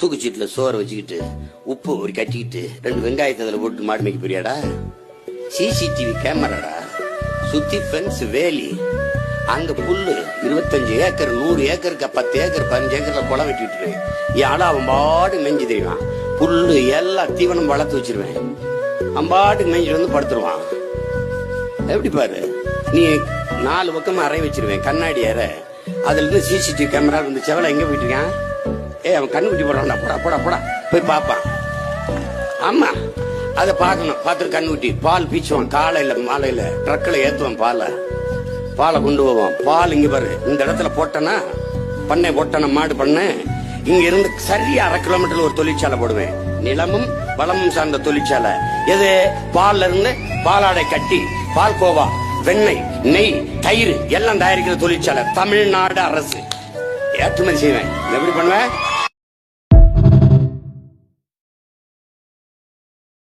தூக்குச்சீட்டுல சோறை வச்சுக்கிட்டு உப்பு ஒரு கட்டிக்கிட்டு 2 வெங்காயத்தை அதில் போட்டு மாடு மேய்க்க போறியாடா? சிசிடிவி கேமராடா, சுத்தி பென்ஸ் வேலி, அங்க புல்லு 25 ஏக்கர் 100 ஏக்கருக்கு 10 ஏக்கர் 15 ஏக்கர்ல குளம் வெட்டிட்டு ஏன்னா அவன் பாடு மேய்ஞ்சி தெரியுவான். புல்லு எல்லாம் தீவனம் வளர்த்து வச்சிருவேன். அவன் பாட்டுக்கு மேய்ஞ்சிட்டு வந்து படுத்துருவான். எப்படி பாரு, நீ 4 பக்கமா அறை வச்சிருவேன், கண்ணாடி அறை. அதுல இருந்து சிசிடிவி கேமரா இருந்து செவல எங்க போயிட்டு இருக்கான்? அவன் கண்ணுக்குட்டி போடுறான்டா, போடா போடா போடா போய் பாப்பான். ஆமா, அதை பார்க்கணும். பார்த்துட்டு கண்ணுக்குட்டி பால் பீச்சுவான். காலையில மாலையில ட்ரக்கில் ஏத்துவான். பாலை கொண்டு போவான். பால் இங்க பாரு, இந்த இடத்துல போட்டனா பண்ணை போட்டன மாடு பண்ண, இங்க இருந்து சரியா 1/2 கிலோமீட்டர்ல ஒரு தொழிற்சாலை போடுவேன். நிலமும் வளமும் சார்ந்த தொழிற்சாலை. எது? பால்ல இருந்து பாலாடை கட்டி பால் கோவா, வெண்ணெய், நெய், தயிர் எல்லாம் தயாரிக்கிற தொழிற்சாலை. தமிழ்நாடு அரசு ஏற்றுமதி செய்வேன். எப்படி பண்ணுவேன்?